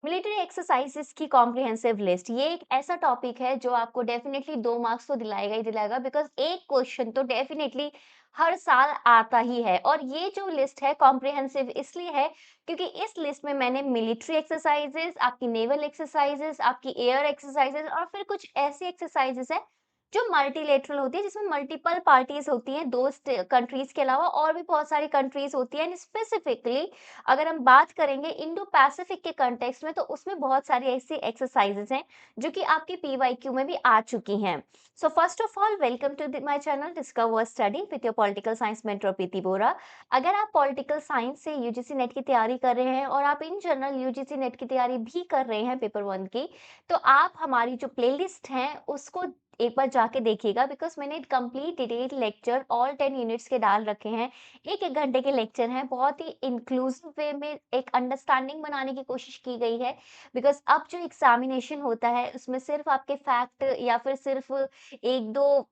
Military exercises की comprehensive list ये एक ऐसा टॉपिक है जो आपको डेफिनेटली 2 मार्क्स तो दिलाएगा ही दिलाएगा बिकॉज एक क्वेश्चन तो डेफिनेटली हर साल आता ही है। और ये जो लिस्ट है कॉम्प्रिहेंसिव इसलिए है क्योंकि इस लिस्ट में मैंने मिलिट्री एक्सरसाइजेस, आपकी नेवल एक्सरसाइजेस, आपकी एयर एक्सरसाइजेस और फिर कुछ ऐसी एक्सरसाइजेस है जो मल्टीलेटरल होती है जिसमें मल्टीपल पार्टीज होती हैं दो कंट्रीज के अलावा और भी बहुत सारी कंट्रीज होती हैं। स्पेसिफिकली अगर हम बात करेंगे इंडो पैसिफिक के कंटेक्स्ट में तो उसमें बहुत सारी ऐसी एक्सरसाइजेस हैं जो कि आपकी पीवाईक्यू में भी आ चुकी हैं। So first of all welcome to my channel discover study with your political science mentor Preeti Bora. अगर आप पॉलिटिकल साइंस से यूजीसी नेट की तैयारी कर रहे हैं और आप इन जनरल यूजीसी नेट की तैयारी भी कर रहे हैं पेपर 1 की, तो आप हमारी जो प्लेलिस्ट है उसको एक बार जाके देखिएगा बिकॉज मैंने complete detail lecture all 10 units के डाल रखे हैं। एक घंटे के लेक्चर हैं, बहुत ही इंक्लूसिव वे में एक अंडरस्टैंडिंग बनाने की कोशिश की गई है बिकॉज अब जो एग्जामिनेशन होता है उसमें सिर्फ आपके फैक्ट या फिर सिर्फ एक दो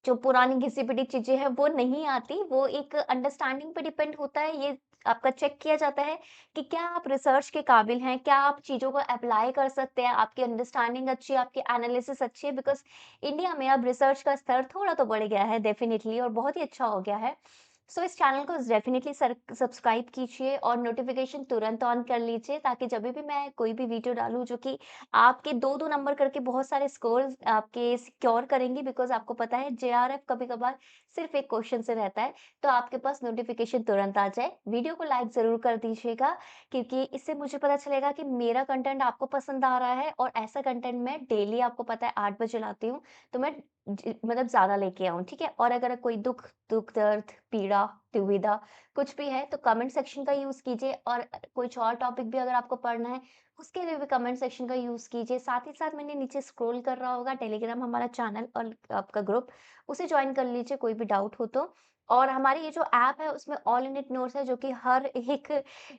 जो पुरानी घिसी-पिटी चीज़ें हैं वो नहीं आती, वो एक अंडरस्टैंडिंग पे डिपेंड होता है। ये आपका चेक किया जाता है कि क्या आप रिसर्च के काबिल हैं, क्या आप चीज़ों को अप्लाई कर सकते हैं, आपकी अंडरस्टैंडिंग अच्छी है, आपकी एनालिसिस अच्छी है बिकॉज़ इंडिया में अब रिसर्च का स्तर थोड़ा तो बढ़ गया है डेफिनिटली और बहुत ही अच्छा हो गया है। सो इस चैनल को डेफिनिटली सब्सक्राइब कीजिए और नोटिफ़िकेशन तुरंत ऑन कर लीजिए ताकि जब भी मैं कोई भी वीडियो डालूँ जो कि आपके 2-2 नंबर करके बहुत सारे स्कोर्स आपके सिक्योर करेंगी बिकॉज़ आपको पता है जेआरएफ कभी-कभार सिर्फ़ एक क्वेश्चन से रहता है, तो आपके पास नोटिफ़िकेशन तुरंत आ जाए। वीडियो को लाइक ज़रूर कर दीजिएगा क्योंकि इससे मुझे पता चलेगा कि मेरा कंटेंट आपको पसंद आ रहा है और ऐसा कंटेंट मैं डेली आपको पता है 8 बजे लाती हूँ, तो मैं मतलब ज़्यादा लेके आऊँ, ठीक है? और अगर कोई दुःख, दर्द, पीड़ा, दुविधा कुछ भी है तो कमेंट सेक्शन का यूज़ कीजिए और कुछ और टॉपिक भी अगर आपको पढ़ना है उसके लिए भी कमेंट सेक्शन का यूज़ कीजिए। साथ ही साथ मैंने नीचे स्क्रॉल कर रहा होगा टेलीग्राम हमारा चैनल और आपका ग्रुप, उसे जॉइन कर लीजिए कोई भी डाउट हो तो। और हमारी ये जो ऐप है उसमें ऑल इंडिया नोट्स है जो कि हर एक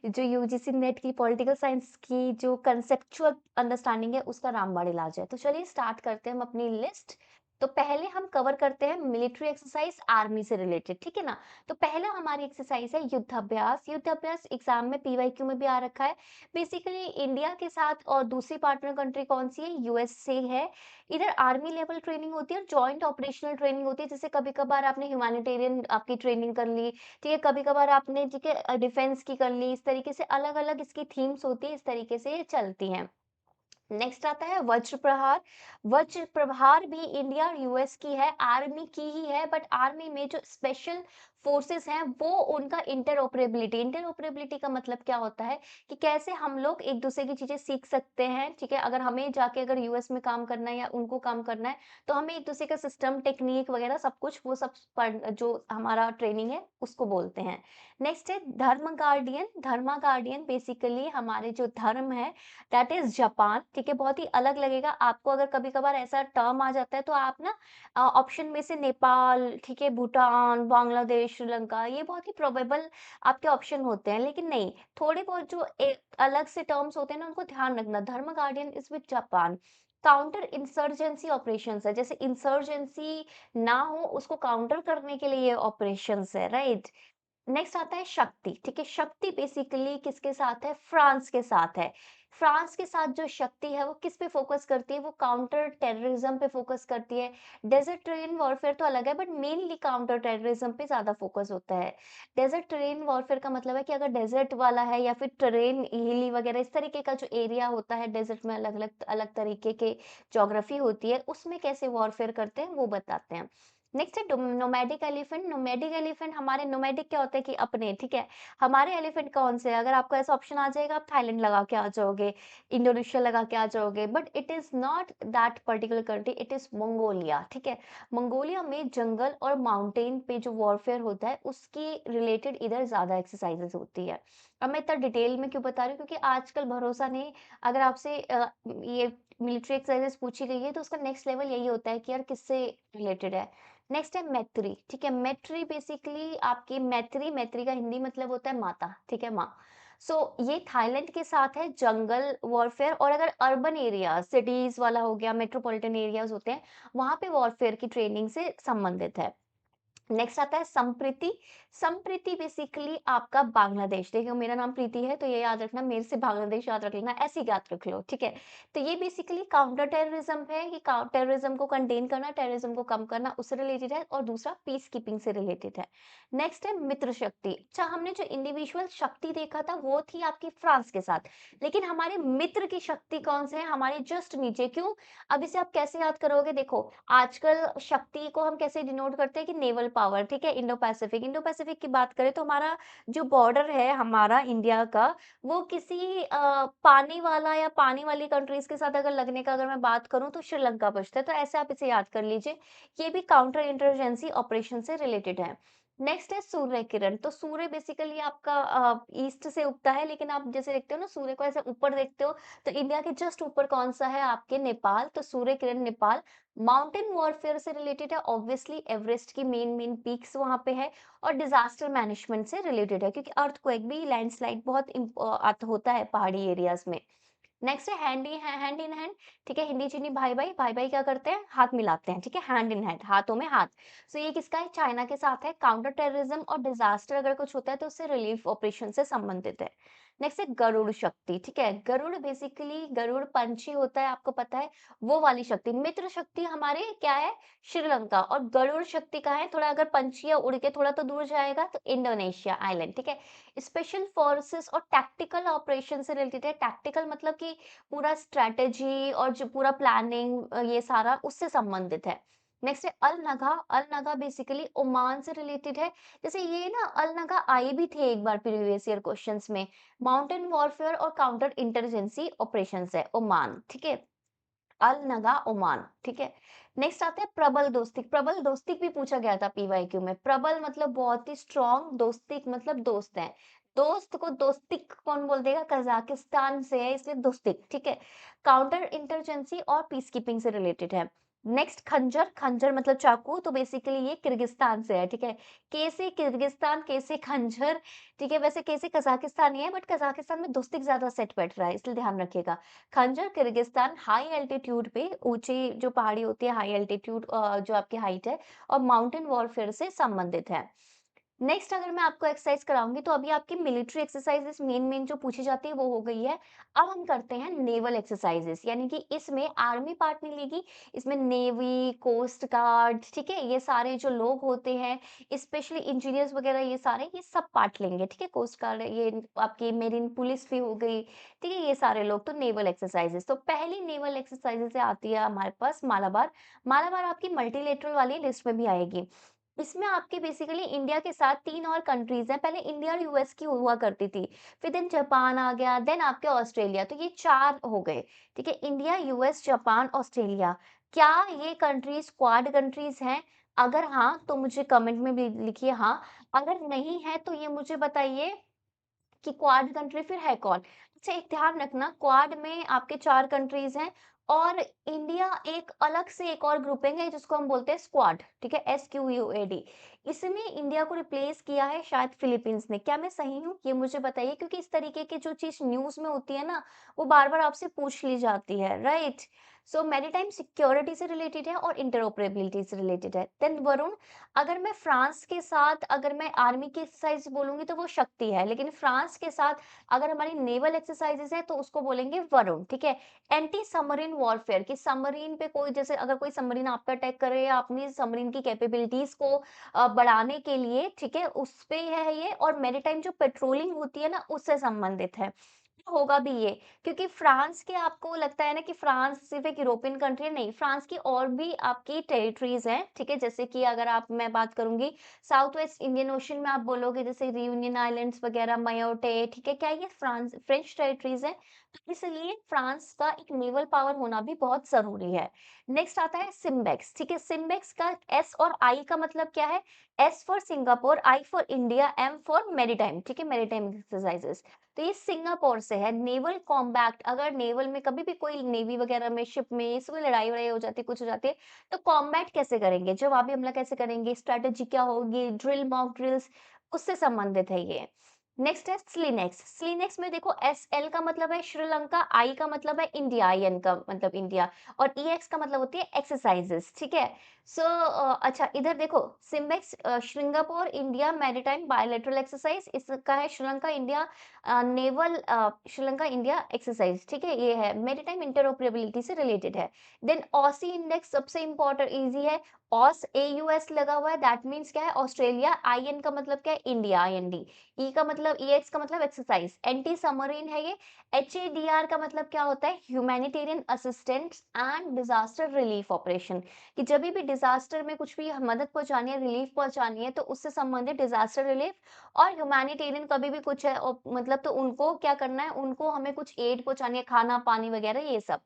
जो यूजीसी नेट की पॉलिटिकल साइंस की जो कंसेप्चुअल अंडरस्टैंडिंग है उसका रामबाण इलाज है। तो चलिए स्टार्ट करते हैं हम अपनी लिस्ट। तो पहले हम कवर करते हैं मिलिट्री एक्सरसाइज आर्मी से रिलेटेड, ठीक है ना? तो पहला हमारी एक्सरसाइज है युद्धाभ्यास। युद्धाभ्यास एग्जाम में पीवाईक्यू में भी आ रखा है। बेसिकली इंडिया के साथ और दूसरी पार्टनर कंट्री कौन सी है? यूएसए है। इधर आर्मी लेवल ट्रेनिंग होती है और जॉइंट ऑपरेशनल ट्रेनिंग होती है। जैसे कभी कभार आपने ह्यूमैनिटेरियन आपकी ट्रेनिंग कर ली, ठीक है, कभी कभार आपने ठीक है डिफेंस की कर ली। इस तरीके से अलग अलग इसकी थीम्स होती है, इस तरीके से ये चलती हैं। नेक्स्ट आता है वज्र प्रहार। वज्र प्रहार भी इंडिया और यूएस की है, आर्मी की ही है, बट आर्मी में जो स्पेशल फोर्सेस हैं वो उनका इंटरऑपरेबिलिटी। इंटरऑपरेबिलिटी का मतलब क्या होता है कि कैसे हम लोग एक दूसरे की चीजें सीख सकते हैं, ठीक है? अगर हमें जाके अगर यूएस में काम करना है या उनको काम करना है तो हमें एक दूसरे का सिस्टम, टेक्निक वगैरह सब कुछ वो सब जो हमारा ट्रेनिंग है उसको बोलते हैं। नेक्स्ट है धर्म गार्डियन। धर्मा गार्डियन बेसिकली हमारे जो धर्म है दैट इज जापान, ठीक है? बहुत ही अलग लगेगा आपको अगर कभी-कभार ऐसा टर्म आ जाता है तो आप ना ऑप्शन में से नेपाल, ठीक है, भूटान, बांग्लादेश, श्रीलंका ये बहुत ही प्रोबेबल आपके ऑप्शन होते हैं। लेकिन नहीं, थोड़े बहुत जो अलग से टर्म्स होते हैं ना उनको ध्यान रखना। धर्म guardian is with Japan. Counter insurgency operations है, जैसे इंसर्जेंसी ना हो उसको काउंटर करने के लिए ये ऑपरेशंस है, राइट? नेक्स्ट आता है शक्ति, ठीक है? शक्ति बेसिकली किसके साथ है? फ्रांस के साथ है। फ्रांस के साथ जो शक्ति है वो किस पे फोकस करती है? वो काउंटर टेररिज्म पे फोकस करती है। डेजर्ट टेरेन वॉरफेयर तो अलग है बट मेनली काउंटर टेररिज्म पे ज्यादा फोकस होता है। डेजर्ट टेरेन वॉरफेयर का मतलब है कि अगर डेजर्ट वाला है या फिर टेरेन हिली वगैरह इस तरीके का जो एरिया होता है, डेजर्ट में अलग अलग अलग तरीके के ज्योग्राफी होती है, उसमें कैसे वॉरफेयर करते हैं वो बताते हैं। नेक्स्ट है नोमैडिक एलिफेंट। नोमैडिक एलिफेंट हमारे नोमैडिक क्या होता है कि अपने, ठीक है? हमारे एलिफेंट कौन से हैं? अगर आपको ऐसा ऑप्शन आ जाएगा आप थाईलैंड लगा के आ जाओगे, इंडोनेशिया लगा के आ जाओगे, but it is not that particular country, it is Mongolia, ठीक है? मंगोलिया में जंगल और माउंटेन पे जो वॉरफेयर होता है उसके रिलेटेड इधर ज्यादा एक्सरसाइजेस होती है। अब मैं इतना डिटेल में क्यों बता रही हूँ क्योंकि आजकल भरोसा नहीं। अगर आपसे ये मिलिट्री एक्सरसाइजेस पूछी गई है तो उसका नेक्स्ट लेवल यही होता है कि यार किससे रिलेटेड है। नेक्स्ट है मैत्री, ठीक है? मैत्री बेसिकली आपकी मैत्री, मैत्री का हिंदी मतलब होता है माता, ठीक है, माँ। सो ये थाईलैंड के साथ है जंगल वॉरफेयर। और अगर अर्बन एरिया सिटीज वाला हो गया, मेट्रोपॉलिटन एरियाज होते हैं, वहां पे वॉरफेयर की ट्रेनिंग से संबंधित है। नेक्स्ट आता है संप्रीति। संप्रीति बेसिकली आपका बांग्लादेश। देखिए मेरा नाम प्रीति है तो ये याद रखना, मेरे से बांग्लादेश याद रख लेना, ऐसे ही याद रख लो, ठीक है? तो ये बेसिकली काउंटर टेररिज्म है, ये टेररिज्म को कंटेन करना, टेररिज्म को कम करना, उससे रिलेटेड है, और दूसरा पीस कीपिंग से रिलेटेड है। नेक्स्ट है मित्र शक्ति। अच्छा, हमने जो इंडिविजुअल शक्ति देखा था वो थी आपकी फ्रांस के साथ, लेकिन हमारे मित्र की शक्ति कौन से है? हमारे जस्ट नीचे। क्यों? अब इसे आप कैसे याद करोगे? देखो, आजकल शक्ति को हम कैसे डिनोट करते हैं कि नेवल पावर, ठीक है? Indo Pacific. इंडो पैसिफिक की बात करें तो हमारा जो बॉर्डर है हमारा इंडिया का, वो किसी पानी वाला या पानी वाली कंट्रीज के साथ अगर लगने का अगर मैं बात करूं तो श्रीलंका बचता है, तो ऐसे आप इसे याद कर लीजिए। ये भी काउंटर इंटरजेंसी ऑपरेशन से रिलेटेड है। नेक्स्ट है सूर्य किरण। तो सूर्य बेसिकली आपका ईस्ट से उगता है, लेकिन आप जैसे देखते हो ना सूर्य को ऐसे ऊपर देखते हो, तो इंडिया के जस्ट ऊपर कौन सा है? आपके नेपाल। तो सूर्य किरण नेपाल। माउंटेन वॉरफेयर से रिलेटेड है, ऑब्वियसली एवरेस्ट की मेन मेन पीक्स वहां पे है। और डिजास्टर मैनेजमेंट से रिलेटेड है, क्योंकि अर्थक्वेक भी, लैंडस्लाइड बहुत होता है पहाड़ी एरियाज में। नेक्स्ट है हैंड इन हैंड। ठीक है, हिंदी चीनी भाई भाई, भाई भाई क्या करते हैं? हाथ मिलाते हैं, ठीक है, हैंड इन हैंड, हाथों में हाथ। सो ये किसका है? चाइना के साथ है। काउंटर टेररिज्म और डिजास्टर अगर कुछ होता है तो उससे रिलीफ ऑपरेशन से संबंधित है। नेक्स्ट है गरुड़ शक्ति। ठीक है, गरुड़ बेसिकली, गरुड़ पंछी होता है, आपको पता है, वो वाली शक्ति। मित्र शक्ति हमारे क्या है? श्रीलंका। और गरुड़ शक्ति का है, थोड़ा अगर पंछी उड़ के थोड़ा तो दूर जाएगा तो इंडोनेशिया आइलैंड। ठीक है, स्पेशल फोर्सेस और टैक्टिकल ऑपरेशन से रिलेटेड है। टैक्टिकल मतलब कि पूरा स्ट्रैटेजी और जो पूरा प्लानिंग, ये सारा उससे संबंधित है। नेक्स्ट है अल नगा। अल नगा बेसिकली ओमान से रिलेटेड है। जैसे ये ना अल नगा आई भी थे एक बार प्रीवियस ईयर क्वेश्चंस में। माउंटेन वॉरफेयर और काउंटर इंटरजेंसी ऑपरेशंस है ओमान, ठीक है। अल नगा ओमान, ठीक है। नेक्स्ट आता है प्रबल दोस्तिक। प्रबल दोस्तिक भी पूछा गया था पीवाईक्यू में। प्रबल मतलब बहुत ही स्ट्रॉन्ग, दोस्तिक मतलब दोस्त है। दोस्त को दोस्तिक कौन बोल देगा? कजाकिस्तान से है इसलिए दोस्तिक, ठीक है। काउंटर इंटरजेंसी और पीस कीपिंग से रिलेटेड है। नेक्स्ट खंजर। खंजर मतलब चाकू, तो बेसिकली ये किर्गिस्तान से है, ठीक है। के से किर्गिस्तान, के से खंजर, ठीक है। वैसे के से कजाकिस्तान ही है, बट कजाकिस्तान में दोस्तिक ज्यादा सेट बैठ रहा है, इसलिए ध्यान रखिएगा। खंजर किर्गिस्तान, हाई एल्टीट्यूड पे, ऊंची जो पहाड़ी होती है, हाई एल्टीट्यूड जो आपकी हाइट है, और माउंटेन वॉरफेयर से संबंधित है। नेक्स्ट अगर मैं आपको एक्सरसाइज कराऊंगी तो अभी आपकी मिलिट्री एक्सरसाइजेस मेन मेन जो पूछी जाती है वो हो गई है। अब हम करते हैं नेवल एक्सरसाइजेस, यानी कि इसमें आर्मी पार्ट नहीं लेगी, इसमें नेवी, कोस्ट गार्ड, ठीक है, ये सारे जो लोग होते हैं, स्पेशली इंजीनियर्स वगैरह, ये सारे ये सब पार्ट लेंगे, ठीक है। कोस्ट गार्ड, ये आपकी मेरीन पुलिस भी हो गई, ठीक है, ये सारे लोग। तो नेवल एक्सरसाइजेस, तो पहली नेवल एक्सरसाइजेस आती है हमारे पास मालाबार। मालाबार आपकी मल्टीलेटरल वाली लिस्ट में भी आएगी। इसमें आपके बेसिकली इंडिया के साथ 3 और कंट्रीज़ हैं। पहले इंडिया और यूएस की हुआ करती थी, फिर देन जापान आ गया, देन आपके ऑस्ट्रेलिया, तो ये 4 हो गए, ठीक है? India, US, Japan, Australia. क्या ये कंट्रीज़ क्वाड कंट्रीज़ हैं? अगर हाँ, तो मुझे कमेंट में भी लिखिए हाँ, अगर नहीं है तो ये मुझे बताइए कि क्वाड कंट्री फिर है कौन? अच्छा, एक ध्यान रखना, क्वाड में आपके 4 कंट्रीज़ हैं और इंडिया एक अलग से एक और ग्रुपिंग है जिसको हम बोलते हैं स्क्वाड, ठीक है? SQUAD। इसमें इंडिया को रिप्लेस किया है शायद फिलीपींस ने। क्या मैं सही हूँ? ये मुझे बताइए, क्योंकि इस तरीके की जो चीज़ न्यूज़ में होती है ना, वो बार-बार आपसे पूछ ली जाती है, राइट? सो मैरीटाइम सिक्योरिटी से रिलेटेड है और इंटरऑपरेबिलिटी से रिलेटेड है। देन वरुण, अगर मैं फ्रांस के साथ, अगर मैं आर्मी की एक्सरसाइज बोलूँगी तो वो शक्ति है, लेकिन फ्रांस के साथ अगर हमारी नेवल एक्सरसाइजेज़ हैं तो उसको बोलेंगे वरुण, ठीक है? एंटी सबमरीन वॉरफेयर, कि सबमरीन पे कोई, जैसे अगर कोई सबमरीन आप पे अटैक करे या अपनी सबमरीन की कैपेबिलिटीज़ को बढ़ाने के लिए, ठीक है? उस पे है ये। और मैरीटाइम जो पेट्रोलिंग होती है ना, उससे संबंधित है। होगा भी ये, क्योंकि फ्रांस के, आपको लगता है ना कि फ्रांस सिर्फ एक यूरोपियन कंट्री है, नहीं, फ्रांस की और भी आपकी टेरिटरीज हैं, ठीक है। जैसे कि अगर आप, मैं बात करूंगी साउथ वेस्ट इंडियन ओशन में, आप बोलोगे जैसे रियूनियन आइलैंड्स वगैरह, मायोटे, ठीक है, क्या ये फ्रांस फ्रेंच टेरिटरीज है? तो इसलिए फ्रांस का एक नेवल पावर होना भी बहुत जरूरी है। नेक्स्ट आता है सिम्बेक्स, ठीक है। सिम्बेक्स का एस और आई का मतलब क्या है? S for Singapore, I for India, M for maritime, ठीक है, मेरीटाइम एक्सरसाइजेस। तो ये सिंगापुर से है। नेवल कॉम्बैट, अगर नेवल में कभी भी कोई नेवी वगैरह में, शिप में इसमें लड़ाई वड़ाई हो जाती है, कुछ हो जाती है, तो कॉम्बैट कैसे करेंगे, जवाबी हमला कैसे करेंगे, स्ट्रेटेजी क्या होगी, ड्रिल, मॉक ड्रिल्स, उससे संबंधित है ये। नेक्स्ट है स्लिनेक्स। स्लिनेक्स में देखो एसएल का मतलब है श्रीलंका, आई का मतलब है इंडिया, आईएन का मतलब इंडिया, और ईएक्स का मतलब होती है एक्सरसाइजेस, ठीक है। सो अच्छा इधर देखो SIMBEX, Singapore India maritime bilateral exercise, इसका है Sri Lanka India naval, Sri Lanka India exercise, ठीक है, ये है मैरीटाइम इंटरऑपरेबिलिटी से रिलेटेड है। देन ऑसी इंडेक्स सबसे इंपॉर्टेंट इजी है, ऑस एयूएस लगा हुआ है, दैट मीन्स क्या है ऑस्ट्रेलिया, आईएन का मतलब क्या है इंडिया, आईएनडी, ई का मतलब ईएक्स का मतलब एक्सरसाइज, एंटी सबमरीन है ये, एचएडीआर का मतलब क्या होता है humanitarian assistance and disaster relief operation, कि जब भी डिजास्टर में कुछ भी मदद पहुंचानी है, रिलीफ पहुंचानी है, तो उससे संबंधित डिजास्टर रिलीफ और ह्यूमैनिटेरियन कभी भी कुछ है मतलब तो उनको क्या करना है, उनको हमें कुछ एड पहुंचानी है, खाना पानी वगैरह ये सब।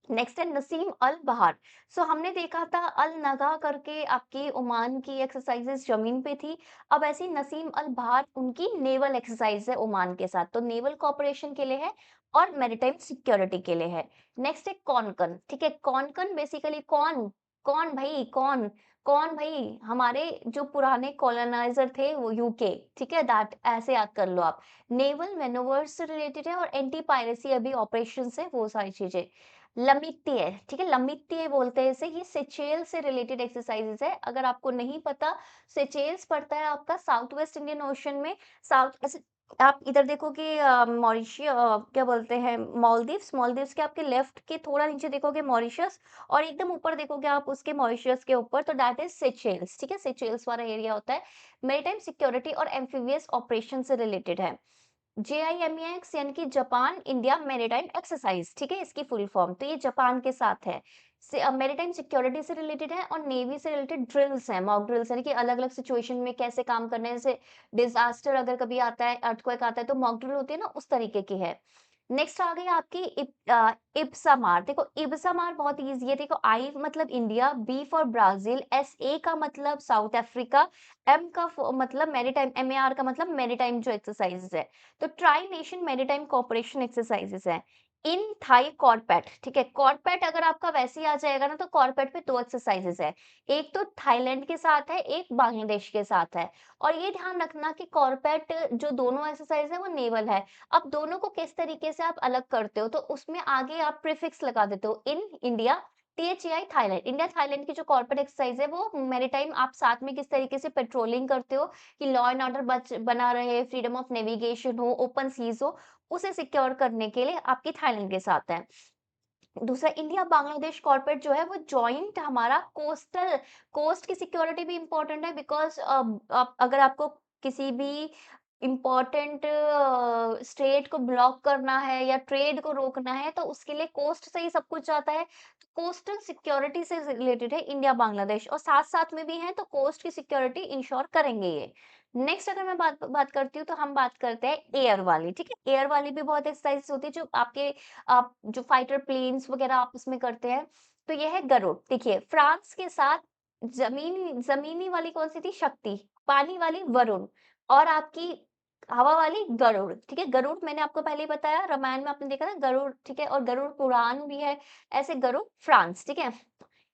नेक्स्ट है नसीम अल बहार। सो हमने देखा था अल नगा करके आपकी ओमान की एक्सरसाइजेस जमीन पे थी, अब ऐसी नसीम अल बहार उनकी नेवल एक्सरसाइज है ओमान के साथ, तो नेवल कॉपरेशन के लिए है और मैरिटाइम सिक्योरिटी के लिए है। नेक्स्ट है कॉनकन, ठीक है, कॉनकन बेसिकली कौन, कौन भाई कौन, कौन भाई हमारे जो पुराने कॉलोनाइजर थे वो यूके, ठीक है, दैट ऐसे याद कर लो आप। नेवल मैनोवर्स से रिलेटेड है और एंटी पायरेसी अभी ऑपरेशन है वो सारी चीजें। लमित्य, ठीक है, लमित्य बोलते हैं इसे, ये सेचेल से रिलेटेड एक्सरसाइजेज है, अगर आपको नहीं पता, सेचेल्स पड़ता है आपका साउथ वेस्ट इंडियन ओशन में, साउथ ऐसे आप इधर देखोगे मॉरिशियस, क्या बोलते हैं मालदीव्स, मालदीव्स के आपके लेफ्ट के थोड़ा नीचे देखोगे मॉरिशस, और एकदम ऊपर देखोगे आप उसके मॉरिशस के ऊपर, तो दैट इज सेचेल्स, ठीक है, सेचेल्स वाला एरिया होता है, मेरीटाइम सिक्योरिटी और एम्फीबियस ऑपरेशन से रिलेटेड है। JIMEX यानी कि जापान इंडिया मैरीटाइम एक्सरसाइज, ठीक है, इसकी फुल फॉर्म, तो ये जापान के साथ है, मैरीटाइम सिक्योरिटी से रिलेटेड है और नेवी से रिलेटेड ड्रिल्स हैं, मॉक ड्रिल्स, यानी कि अलग अलग सिचुएशन में कैसे काम करने हैं, जैसे डिजास्टर अगर कभी आता है, अर्थक्वेक आता है, तो मॉक ड्रिल होती है ना, उस तरीके की है। नेक्स्ट आ गई आपकी इब्सामार। देखो इब्सामार बहुत इजी है, देखो आई मतलब India, B for Brazil, SA का मतलब साउथ अफ्रीका, एम का मतलब मैरीटाइम, MAR का मतलब मैरीटाइम जो एक्सरसाइजेस है, तो tri nation maritime cooperation exercises है। इन थाई कॉर्पेट, ठीक है, कॉर्पेट अगर आपका वैसे ही आ जाएगा ना, तो कॉर्पेट पे दो एक्सरसाइजेस है, एक तो थाईलैंड के साथ है, एक बांग्लादेश के साथ है, और ये ध्यान रखना कि कॉर्पेट जो दोनों एक्सरसाइज है वो नेवल है। अब दोनों को किस तरीके से आप अलग करते हो, तो उसमें आगे आप प्रीफिक्स लगा देते हो, in India, THEI Thailand, India Thailand की जो कॉर्पोरेट एक्सरसाइज है वो मैरीटाइम आप साथ में किस तरीके से पेट्रोलिंग करते हो, कि लॉ एंड ऑर्डर बना रहे, फ्रीडम ऑफ नेविगेशन हो, ओपन सीज हो, उसे सिक्योर करने के लिए आपकी थाईलैंड के साथ है। दूसरा इंडिया बांग्लादेश कॉर्पोरेट जो है वो जॉइंट हमारा कोस्टल, कोस्ट की सिक्योरिटी भी इम्पोर्टेंट है, बिकॉज अगर आपको किसी भी इम्पोर्टेंट स्टेट को ब्लॉक करना है या ट्रेड को रोकना है, तो उसके लिए कोस्ट से ही सब कुछ जाता है, कोस्टल सिक्योरिटी से रिलेटेड है इंडिया बांग्लादेश, और साथ साथ में भी है, तो कोस्ट की सिक्योरिटी इंश्योर करेंगे ये। नेक्स्ट अगर मैं बात बात करती हूँ, तो हम बात करते हैं एयर वाली, ठीक है, एयर वाली भी बहुत एक्सरसाइज होती है जो आपके आप जो फाइटर प्लेन्स वगैरह आप उसमें करते हैं, तो ये है गरुड़। देखिए फ्रांस के साथ जमीनी जमीनी वाली कौन सी थी, शक्ति, पानी वाली वरुण, और आपकी हवा वाली गरुड़, ठीक है, गरुड़ मैंने आपको पहले ही बताया, रामायण में आपने देखा ना गरुड़, ठीक है, और गरुड़ पुराण भी है, ऐसे गरुड़ फ्रांस, ठीक है।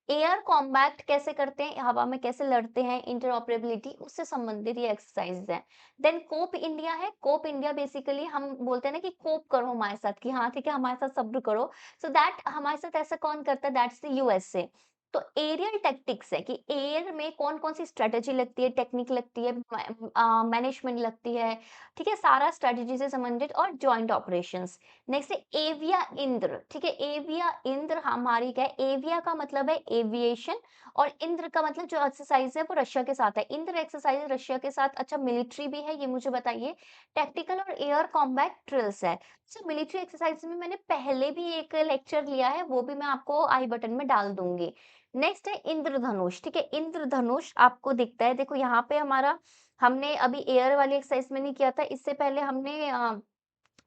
एयर कॉम्बैट कैसे करते हैं, हवा में कैसे लड़ते हैं, इंटरऑपरेबिलिटी उससे संबंधित ये एक्सरसाइज है। देन कोप इंडिया है, कोप इंडिया बेसिकली हम बोलते हैं ना कि कोप करो हमारे साथ, कि हाँ ठीक है हमारे साथ सब्र करो, सो दैट हमारे साथ ऐसा कौन करता है, दैट्स द यूएसए। तो एरियल टैक्टिक्स है कि एयर में कौन कौन सी स्ट्रेटेजी लगती है, टेक्निक लगती है, मैनेजमेंट लगती है, ठीक है, सारा स्ट्रेटेजी से संबंधित और जॉइंट ऑपरेशंस। नेक्स्ट है एविया इंद्र, ठीक है, एविया इंद्र हमारी क्या है, एविया का मतलब है एविएशन, और इंद्र का मतलब जो एक्सरसाइज है वो रशिया के साथ है, इंद्र एक्सरसाइज रशिया के साथ, अच्छा मिलिट्री भी है, ये मुझे बताइए। टैक्टिकल और एयर कॉम्बैट ड्रिल्स है, अच्छा मिलिट्री एक्सरसाइज में मैंने पहले भी एक लेक्चर लिया है, वो भी मैं आपको आई बटन में डाल दूंगी। नेक्स्ट है इंद्रधनुष, ठीक है, इंद्रधनुष आपको दिखता है, देखो यहाँ पे हमारा, हमने अभी एयर वाली एक्सरसाइज में नहीं किया था, इससे पहले हमने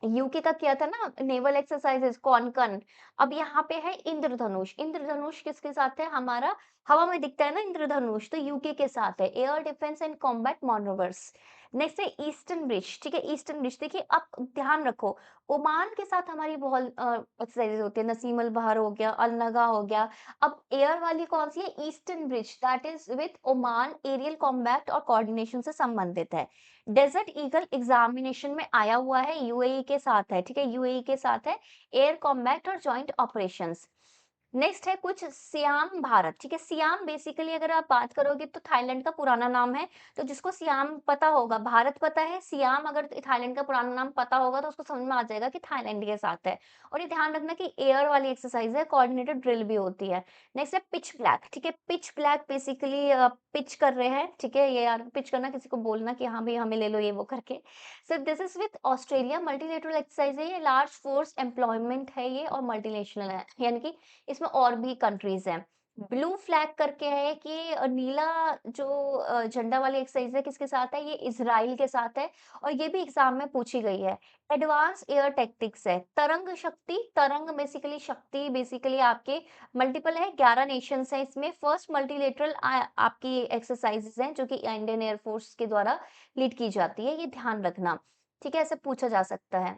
यूके का किया था ना नेवल एक्सरसाइजेस कॉनकन। अब यहाँ पे है इंद्रधनुष, इंद्रधनुष किसके साथ है, हमारा हवा में दिखता है ना इंद्रधनुष, तो यूके के साथ है, air defence and combat manoeuvres. Next है ईस्टर्न ब्रिज, ठीक है? ईस्टर्न ब्रिज देखिए, आप ध्यान रखो, ओमान के साथ हमारी बहुत एक्सरसाइज़ेज़ होती है, नसीम अल बहर हो गया, अल नगा हो गया। अब एयर वाली कौन-सी है? Eastern bridge that is with Oman, aerial combat और कोऑर्डिनेशन से संबंधित है। डेज़र्ट ईगल एग्ज़ामिनेशन में आया हुआ है, यूएई के साथ है, ठीक है? यूएई के साथ है, एयर कॉम्बैट और जॉइंट ऑपरेशंस। नेक्स्ट है कुछ सियाम भारत, ठीक है? सियाम बेसिकली अगर आप बात करोगे तो थाईलैंड का पुराना नाम है, तो जिसको सियाम पता होगा, भारत पता है, सियाम अगर थाईलैंड का पुराना नाम पता होगा तो उसको समझ में आ जाएगा कि थाईलैंड के साथ है। और ये ध्यान रखना कि एयर वाली एक्सरसाइज है, कोऑर्डिनेटेड ड्रिल भी होती है। नेक्स्ट है पिच ब्लैक, ठीक है? पिच ब्लैक बेसिकली पिच कर रहे हैं, ठीक है? ये यार पिच करना, किसी को बोलना कि हाँ, भई हमें ले लो ये वो करके। So this is with Australia, multilateral exercise है ये, लार्ज फोर्स एम्प्लॉयमेंट है ये और मल्टीनेशनल है, यानी कि इसमें और भी कंट्रीज़ हैं। ब्लू फ्लैग करके है कि नीला जो झंडा वाली एक्सरसाइज़ है किसके साथ है? ये इज़राइल के साथ है और ये भी एग्ज़ाम में पूछी गई है। एडवांस एयर टैक्टिक्स है। तरंग शक्ति, तरंग बेसिकली शक्ति बेसिकली आपके मल्टीपल है, 11 नेशंस हैं इसमें। फर्स्ट मल्टीलेटरल आपकी एक्सरसाइज़ेज़ हैं जो कि इंडियन एयर फोर्स के द्वारा लीड की जाती है, ये ध्यान रखना। ठीक है? ऐसे पूछा जा सकता है।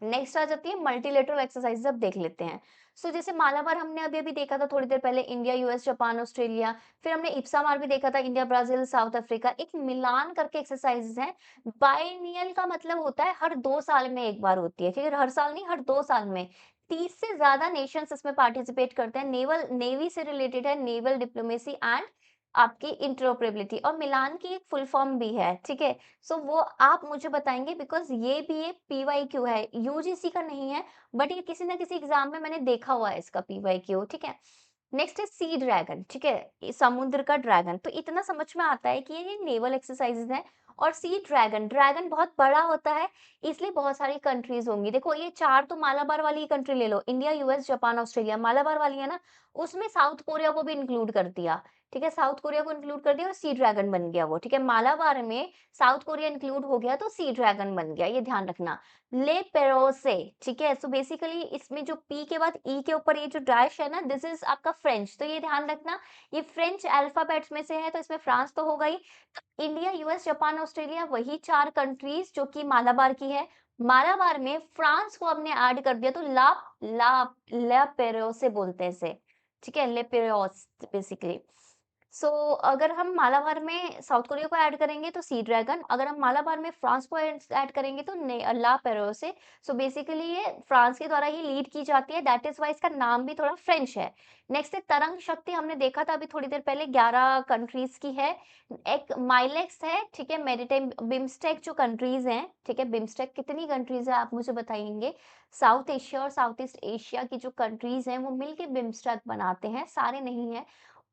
नेक्स्ट आ जाती है मल्टीलेटरल एक्सरसाइज, अब देख लेते हैं। जैसे मालाबार हमने अभी-अभी देखा था थोड़ी देर पहले, इंडिया, यूएस, जापान, ऑस्ट्रेलिया। फिर हमने इप्सामार भी देखा था, इंडिया, ब्राज़ील, साउथ अफ्रीका। एक मिलान करके एक्सरसाइज़ेज़ हैं। बाइएनियल का मतलब होता है हर 2 साल में 1 बार होती है, ठीक है? हर साल नहीं, हर 2 साल में। 30 से ज़्यादा नेशंस इसमें पार्टिसिपेट करते हैं। नेवी से रिलेटेड है, नेवल डिप्लोमेसी एंड आपकी इंटरऑपरेबिलिटी, और मिलान की एक फुल फॉर्म भी है, ठीक है? वो आप मुझे बताएँगे बिकॉज़ ये भी एक पीवाईक्यू है, यूजीसी का नहीं है, बट ये किसी न किसी एग्ज़ाम में मैंने देखा हुआ है इसका पीवाईक्यू, ठीक है? नेक्स्ट है सी ड्रैगन, ठीक है? ये समुद्र का ड्रैगन, तो इतना समझ में आता है कि ये नेवल एक्सरसाइज़ेज़ हैं। और सी ड्रैगन, ड्रैगन बहुत बड़ा होता है, इसलिए बहुत सारी कंट्रीज़ होंगी। देखो ये 4 तो मालाबार वाली ही कंट्री ले लो, India, US, Japan, Australia. Malabar वाली है ना, उसमें साउथ कोरिया को भी इंक्लूड कर दिया, ठीक है? साउथ कोरिया को इंक्लूड कर दिया और सी ड्रैगन बन गया वो, ठीक है? मालाबार में साउथ कोरिया इंक्लूड हो गया तो सी ड्रैगन बन गया, ये ध्यान रखना। ले पेरोसे, ठीक है? बेसिकली इसमें जो पी के बाद ई के ऊपर ये जो डैश है ना, दिस इज़ आपका फ्रेंच, तो ये ध्यान रखना, ये फ्रेंच अल्फ़ाबेट्स में से है, तो इसमें फ्रांस तो होगा ही। इंडिया, यूएस, जापान, ऑस्ट्रेलिया, वही 4 कंट्रीज़ जो कि मालाबार की है। मालाबार में फ्रांस को हमने ऐड कर दिया, तो ला ला ला पेरोसे बोलते हैं इसे, ठीक है? ले पेरोस बेसिकली। अगर हम मालाबार में साउथ कोरिया को ऐड करेंगे तो सी ड्रैगन, अगर हम मालाबार में फ्रांस को ऐड करेंगे तो ला पेरोसे। बेसिकली ये फ्रांस के द्वारा ही लीड की जाती है, दैट इज़ व्हाई इसका नाम भी थोड़ा फ्रेंच है। नेक्स्ट है तरंग शक्ति, हमने देखा था अभी थोड़ी देर पहले, 11 कंट्रीज़ की है। एक माइलेक्स है, ठीक है? मैरीटाइम बिम्स्टेक जो कंट्रीज़ हैं, ठीक है? बिम्स्टेक कितनी कंट्रीज़ है आप मुझे बताएँगे? साउथ एशिया और साउथ ईस्ट एशिया की जो कंट्रीज़ हैं वो मिलके बिम्स्टेक बनाते हैं, सारे नहीं हैं।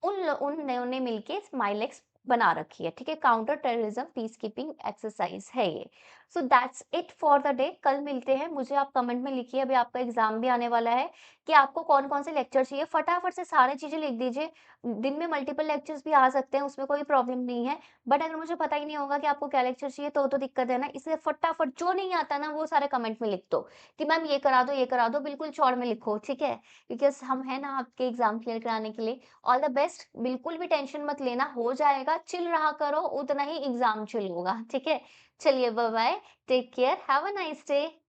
उन ने मिलके स्माइलेक्स बना रखी है, ठीक है? Counter terrorism peace keeping exercise है ये। That's it for the day. कल मिलते हैं। मुझे आप कमेंट में लिखिए, अभी आपका एग्जाम भी आने वाला है, कि आपको कौन-कौन से लेक्चर चाहिए। फटाफट से सारी चीज़ें लिख दीजिए। दिन में मल्टीपल लेक्चर्स भी आ सकते हैं, उसमें कोई प्रॉब्लम नहीं है। बट अगर मुझे पता ही नहीं होगा कि आपको क्या लेक्चर चाहिए तो दिक्कत है ना, इसलिए फटाफट जो नहीं आता ना वो सारे कमेंट में लिख दो, कि मैम ये करा दो, बिल्कुल शॉर्ट में लिखो, ठीक है? बिकॉज़ हम हैं ना आपके एग्जाम क्लियर कराने के लिए। ऑल द बेस्ट, बिल्कुल भी टेंशन मत लेना, हो जाएगा, चिल रहा करो, उतना ही एग्ज़ाम चिल होगा, ठीक है? चलिए bye bye, take care, have a nice day.